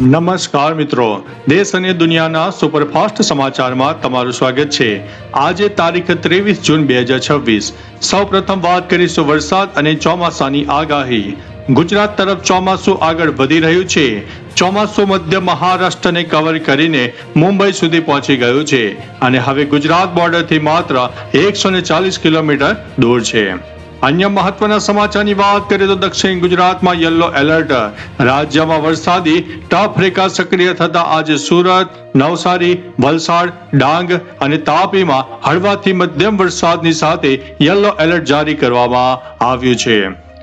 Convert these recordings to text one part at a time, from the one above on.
નમસ્કાર મિત્રો, દેશ અને દુનિયાના સુપરફાસ્ટ સમાચારમાં તમારું સ્વાગત છે। આજે તારીખ 23 જૂન 2026। સૌપ્રથમ વાત કરીશું વરસાદ અને ચોમાસાની આગાહી। ગુજરાત તરફ ચોમાસું આગળ વધી રહ્યું છે। ચોમાસું મધ્ય મહારાષ્ટ્રને કવર કરીને મુંબઈ સુધી પહોંચી ગયું છે અને હવે ગુજરાત બોર્ડરથી માત્ર 140 કિલોમીટર દૂર છે। अन्य महत्वना समाचारनी बात करें तो दक्षिण गुजरात में येलो एलर्ट। राज्य में वरसादी टफ रेखा सक्रिय थता आज सूरत, नवसारी, वलसाड, डांग और तापी में हळवाथी मध्यम वरसादनी साथे येलो एलर्ट जारी करवामां आव्युं छे।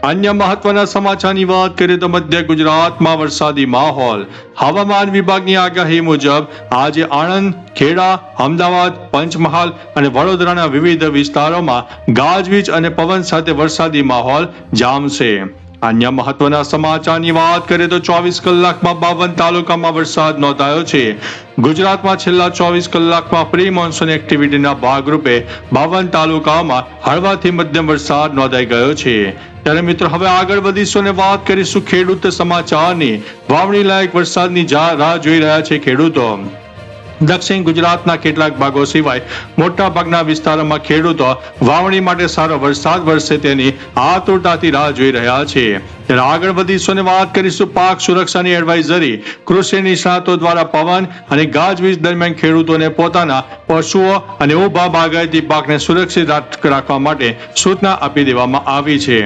अन्य महत्वना समाचारनी बात करें तो मध्य गुजरात में वरसादी माहौल। हवामान विभागनी आगाही मुजब आज आणंद, खेड़ा, अमदावाद, पंचमहाल और वडोदराना विविध विस्तारों में गाजवीज और पवन साथे वरसादी माहौल जामशे। अन्य महत्वना समाचारनी बात करें तो 24 कलाक में 52 तालुका में वरसाद नोंधायो छे। गुजरात में छेल्ला 24 कलाक में प्री मोन्सून एक्टिविटी भागरूपे 52 तालुकाओं में हळवाथी मध्यम वरसाद नोंधाई गयो छे। ત્યારે મિત્રો હવે આગળ વધીશું અને વાત કરીશું ખેડૂત સમાચારની। વાવણી લાયક વરસાદની રાહ જોઈ રહ્યા છે ખેડૂતો। દક્ષિણ ગુજરાતના કેટલાક ભાગો સિવાય મોટા ભાગના વિસ્તારોમાં ખેડૂતો વાવણી માટે સારો વરસાદ વરસે તેની આતુરતાથી રાહ જોઈ રહ્યા છે। ત્યારે આગળ વધીશું અને વાત કરીશું પાક સુરક્ષાની એડવાઇઝરી। કૃષિ નિષ્ણાતો દ્વારા પવન અને ગાજવીજ દરમિયાન ખેડૂતોને પોતાના પશુઓ અને ઊભા બાગાયતી પાકને સુરક્ષિત રાખવા માટે સૂચના આપી દેવામાં આવી છે।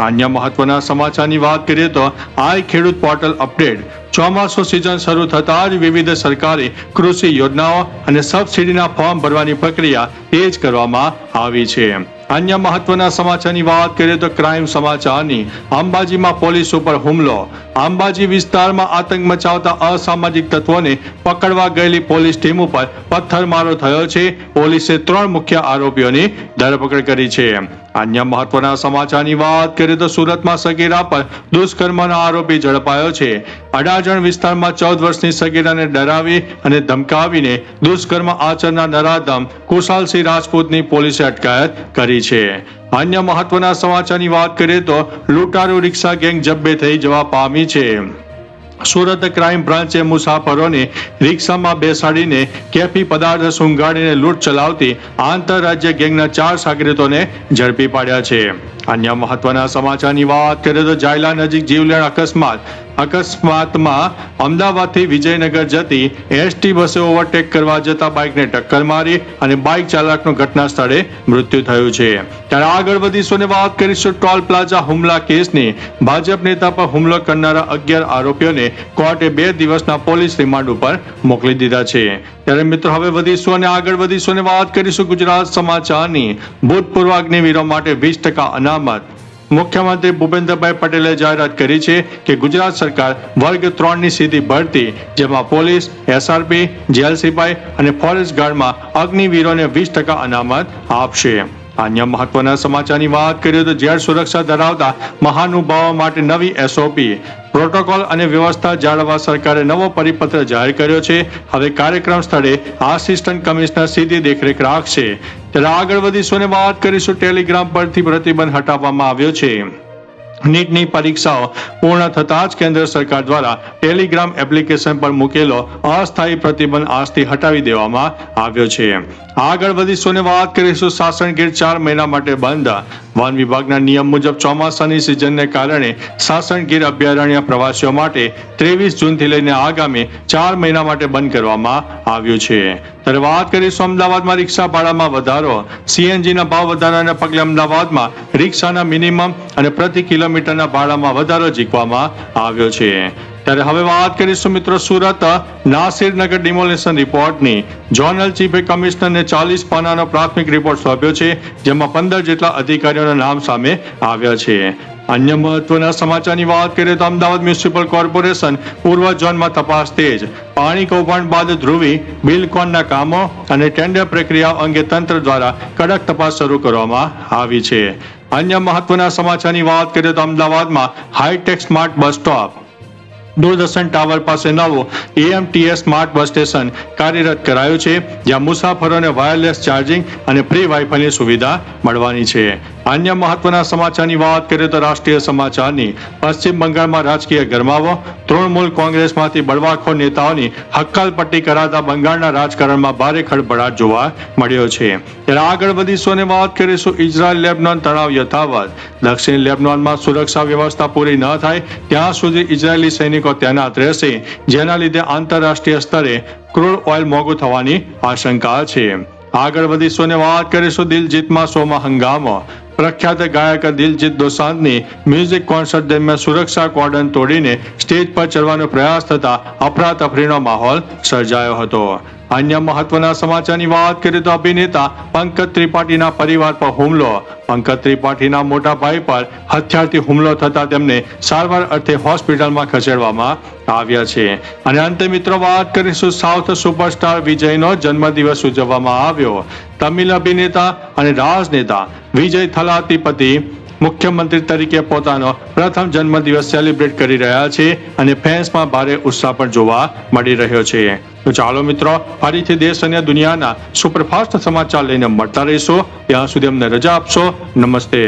अन्य महत्वना समाचारनी बात करिए तो आई खेडूत पोर्टल अपडेट। ચોમાસુ सीजन शुरू थता ज विविध सरकारी कृषि योजनाओं और सब्सिडीना फॉर्म भरवानी प्रक्रिया तेज करवामां आवी छे। अन्य महत्वना समाचारनी बात करिए तो क्राइम समाचारनी। अंबाजी में पोलीस पर हुमलो। अंबाजी विस्तार में आतंक मचावता असामाजिक तत्वों ने पकड़वा गयेली पोलीस टीम पर पत्थरमारो थयो छे। पोलीसे 3 मुख्य आरोपीओं की धरपकड़ करी छे। अन्य महत्वना समाचारनी बात करिए तो सूरत में सगीरा पर दुष्कर्मनो आरोपी झड़पायो छे। अडाजण विस्तार में 14 वर्षनी सगीरा ने डरावी और धमकावीने दुष्कर्म आचरनार नराधम कुशालसिंह राजपूतनी पोलीसे अटकायत करी छे। अन्य महत्वना समाचारनी बात करिए तो लूटारू रिक्शा गैंग जब्बे थई जवा पामी छे। सूरत क्राइम ब्रांचे मुसाफरोने रिक्शा में बेसाड़ीने केफी पदार्थ सूंघाड़ीने लूट चलावती आंतरराज्य गैंगना 4 सागरीतोने झड़पी पाड्या छे। अन्य महत्वना समाचारनी बात करें तो जायला नजीक जीवलेण अकस्मात में अमदावाद थी विजयनगर जती एसटी बसे ओवरटेक करवा जता बाइक ने टक्कर मारी और बाइक चालकनो घटना स्थले मृत्यु थयुं छे। त्यारे आगळ वधीशुं ने बात करीशुं टोल प्लाजा हुमला केसनी। भाजप नेता पर हुमलो करनारा 11 आरोपीओने कोर्टे 2 दिवसना पोलीस रिमांड पर मोकली दीधा छे। त्यारे मित्रों हवे वधीशुं अने आगळ वधीशुं अने वात करीशुं गुजरात समाचारनी। भूतपूर्व अग्निवीरो माटे 20% अनामत। मुख्यमंत्री भूपेन्द्रभाई पटेले जाहेरात करी है कि गुजरात सरकार वर्ग 3 ની સીધી भर्ती जेमां पोलीस, एसआरपी, जेल सिपाही और फॉरेस्ट गार्ड में अग्निवीरों ने 20% अनामत आपशे। अन्य महत्वना समाचारनी बात करिए तो जेल सुरक्षा धरावता महानुभावों माटे नवी एसओपी प्रोटोकॉल और व्यवस्था जाळववा सरकारे नवो परिपत्र जाहिर कर्यो छे। हवे कार्यक्रम स्थळे आसिस्टंट कमिश्नर सीधी देखरेख राखशे। त्यारे आगळ वधीशुं अने वात करीशुं टेलिग्राम परथी प्रतिबंध हटाववामां आव्यो छे। नीटनी परीक्षाओं पूर्ण थता ज केन्द्र सरकार द्वारा टेलिग्राम एप्लिकेशन पर मुकेलो अस्थायी प्रतिबंध आजथी हटावी देवामां आव्यो छे। आगळ वधीशुं अने वात करीशुं सासणगीर 4 महीना माटे बंध। वन विभागना नियम मुजब ચોમાસાની सीजनने कारणे सासणगीर अभयारण्य प्रवासीओ माटे 23 जून थी लईने आगामी 4 महीना माटे बंद करवामां आव्युं छे। त्यारे वात करीशुं अमदावादमां रिक्शा भाडामां वधारो। सीएनजीना भाव वधाराने पगले अमदावादमां रिक्शाना मिनिमम अने प्रति किलोमीटरना भाडामां वधारो झीकवामां आव्यो छे। ત્યારે હવે વાત કરીશું મિત્રો સુરત નાસિરનગર ડિમોલેશન રિપોર્ટની। ઝોનલ ચીફે કમિશનરને 40 પાનાનો પ્રાથમિક રિપોર્ટ સોંપ્યો છે, જેમાં 15 જેટલા અધિકારીઓના નામ સામે આવ્યા છે। अन्य महत्वना समाचारनी बात करें तो अमदावाद म्युनिसिपल कॉर्पोरेशन पूर्व जोन में तपास तेज। पाणी कौभांड बाद ध्रुवी बिलकोनना कामों और टेन्डर प्रक्रिया अंगे तंत्र द्वारा कड़क तपास शुरू करवामां आवी छे। अन्य महत्वना समाचारनी बात करें तो अमदावाद में hitech smart bus stop Doordarshan tower पास नवो एएमटीएस स्मार्ट बस स्टेशन कार्यरत कराયું છે, જ્યાં મુસાફરોને વાયરલેસ ચાર્જિંગ અને ફ્રી વાઈફાઈની સુવિધા મળવાની છે। અન્ય મહત્વના સમાચારની વાત કરીએ તો રાષ્ટ્રીય સમાચારની પશ્ચિમ બંગાળમાં રાજકીય ગરમાવો, તૃણમૂલ કોંગ્રેસમાંથી બળવાખોર નેતાઓની હક્કાલપટ્ટી કરાતા બંગાળના રાજકારણમાં ભારે ખળભળાટ જોવા મળ્યો છે. ત્યારે આગળ વધીશું અને વાત કરીશું ઇઝરાયલ લેબનાન તણાવ યથાવત. દક્ષિણ લેબનાનમાં સુરક્ષા વ્યવસ્થા પૂરી ન થાય ત્યાં સુધી ઇઝરાયેલી સૈનિકો તૈનાત રહેશે, જેના લીધે આંતરરાષ્ટ્રીય સ્તરે ક્રૂડ ઓઇલ મોંઘું થવાની આશંકા છે. આગળ વધીશું અને વાત કરીશું દિલજીતમાં શોમાં હંગામો. પ્રખ્યાત ગાયક દિલજીત દોસાંઝની મ્યુઝિક કોન્સર્ટ દરમિયાન સુરક્ષા કોર્ડન તોડીને સ્ટેજ પર ચડવાનો પ્રયાસ થતા અફરાતફરીનો માહોલ સર્જાયો હતો. અન્ય મહત્વના સમાચારની વાત કરીએ તો અભિનેતા પંકજ ત્રિપાઠીના પરિવાર પર હુમલો. પંકજ ત્રિપાઠીના મોટા ભાઈ પર હથિયારથી હુમલો થતા તેમને સારવાર અર્થે હોસ્પિટલમાં ખસેડવામાં આવ્યા છે. અને અંતે મિત્રો વાત કરીશું સાઉથ સુપરસ્ટાર વિજયનો જન્મદિવસ ઉજવવામાં આવ્યો. તમિલ અભિનેતા અને રાજનેતા વિજય થલાતીપતિ મુખ્યમંત્રી તરીકે પોતાનો પ્રથમ જન્મદિવસ સેલિબ્રેટ કરી રહ્યા છે અને ફેન્સમાં ભારે ઉત્સાહ પણ જોવા મળી રહ્યો છે. તો ચાલો મિત્રો, ફરીથી દેશ અને દુનિયાના સુપરફાસ્ટ સમાચાર લઈને મળતા રહીશું. ત્યાં સુધી અમને રજા આપશો. નમસ્તે.